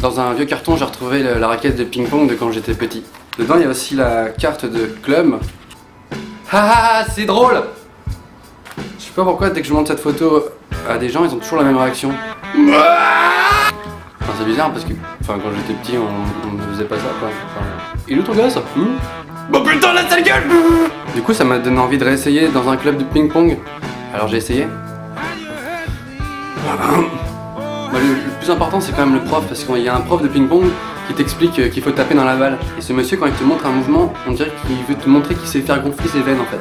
Dans un vieux carton, j'ai retrouvé la raquette de ping-pong de quand j'étais petit. Dedans, il y a aussi la carte de club. Ah, c'est drôle! Je sais pas pourquoi, dès que je montre cette photo à des gens, ils ont toujours la même réaction. Enfin, c'est bizarre parce que quand j'étais petit, on ne faisait pas ça, quoi. Enfin, il est où ton gosse? Bah putain, la sale gueule! Du coup, ça m'a donné envie de réessayer dans un club de ping-pong. Alors j'ai essayé. Bah, le plus important, c'est quand même le prof, parce qu'il y a un prof de ping-pong qui t'explique qu'il faut taper dans la balle. Et ce monsieur, quand il te montre un mouvement, on dirait qu'il veut te montrer qu'il sait faire gonfler ses veines en fait.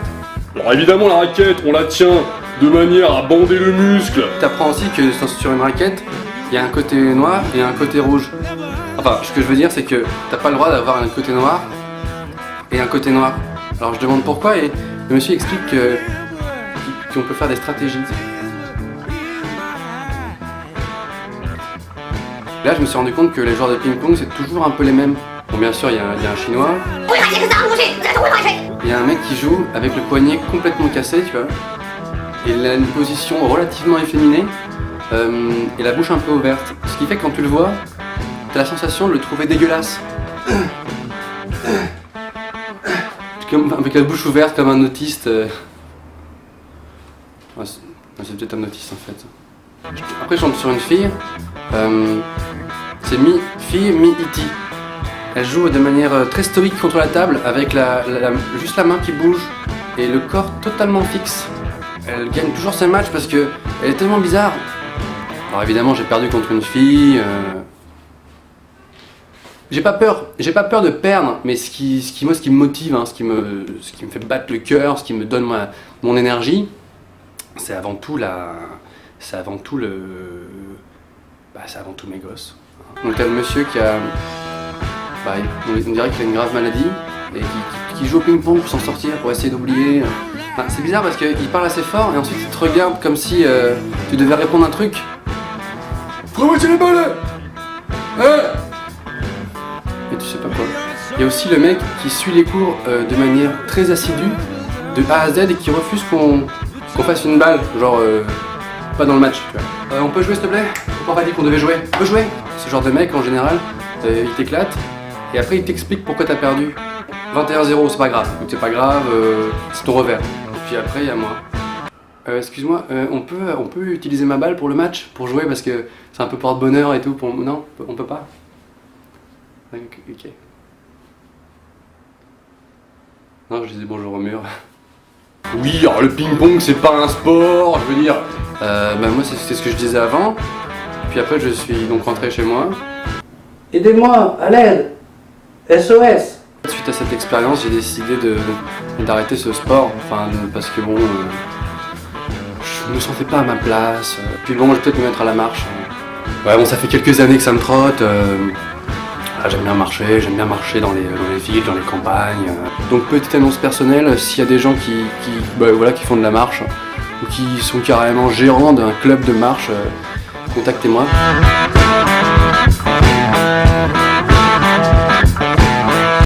Alors évidemment, la raquette, on la tient de manière à bander le muscle. T'apprends aussi que sur une raquette, il y a un côté noir et un côté rouge. Enfin, ce que je veux dire, c'est que t'as pas le droit d'avoir un côté noir et un côté noir. Alors je demande pourquoi et le monsieur explique qu'on peut faire des stratégies. Là, je me suis rendu compte que les joueurs de ping-pong, c'est toujours un peu les mêmes. Bon, bien sûr, il y a un chinois. Il y a un mec qui joue avec le poignet complètement cassé, tu vois. Et il a une position relativement efféminée et la bouche un peu ouverte. Ce qui fait que quand tu le vois, t'as la sensation de le trouver dégueulasse. Avec la bouche ouverte comme un autiste. Ouais, c'est peut-être un autiste en fait. Après, je tombe sur une fille. C'est mi-fille, mi-E.T. Elle joue de manière très stoïque contre la table avec juste la main qui bouge et le corps totalement fixe. Elle gagne toujours ses matchs parce que elle est tellement bizarre. Alors évidemment, j'ai perdu contre une fille. J'ai pas peur de perdre, mais ce qui me motive, hein, ce qui me fait battre le cœur, ce qui me donne mon énergie, c'est avant tout mes gosses. Donc t'as le monsieur qui a, on dirait qu'il a une grave maladie et qui joue au ping-pong pour s'en sortir, pour essayer d'oublier. Enfin, c'est bizarre parce qu'il parle assez fort et ensuite il te regarde comme si tu devais répondre un truc. Faut-il les balles? Et tu sais pas quoi. Il y a aussi le mec qui suit les cours de manière très assidue, de A à Z, et qui refuse qu'on fasse une balle, genre pas dans le match, tu vois. On peut jouer s'il te plaît? On m'a pas dit qu'on devait jouer. On peut jouer? Ce genre de mec en général, il t'éclate et après il t'explique pourquoi t'as perdu. 21-0, c'est pas grave. Donc c'est pas grave, c'est ton revers. Et puis après il y a moi. Excuse-moi, on peut utiliser ma balle pour le match, pour jouer parce que c'est un peu porte-bonheur et tout. Non, on peut pas. Ok. Non, je disais bonjour au mur. Oui, alors le ping-pong, c'est pas un sport, je veux dire. Moi, c'est ce que je disais avant. Puis après, je suis donc rentré chez moi. Aidez-moi, à l'aide! SOS! Suite à cette expérience, j'ai décidé d'arrêter ce sport. Parce que bon, je me sentais pas à ma place. Puis bon, je vais peut-être me mettre à la marche. Ouais, bon, ça fait quelques années que ça me trotte. J'aime bien marcher dans les villes, dans les campagnes. Donc petite annonce personnelle, s'il y a des gens qui font de la marche ou qui sont carrément gérants d'un club de marche, contactez-moi.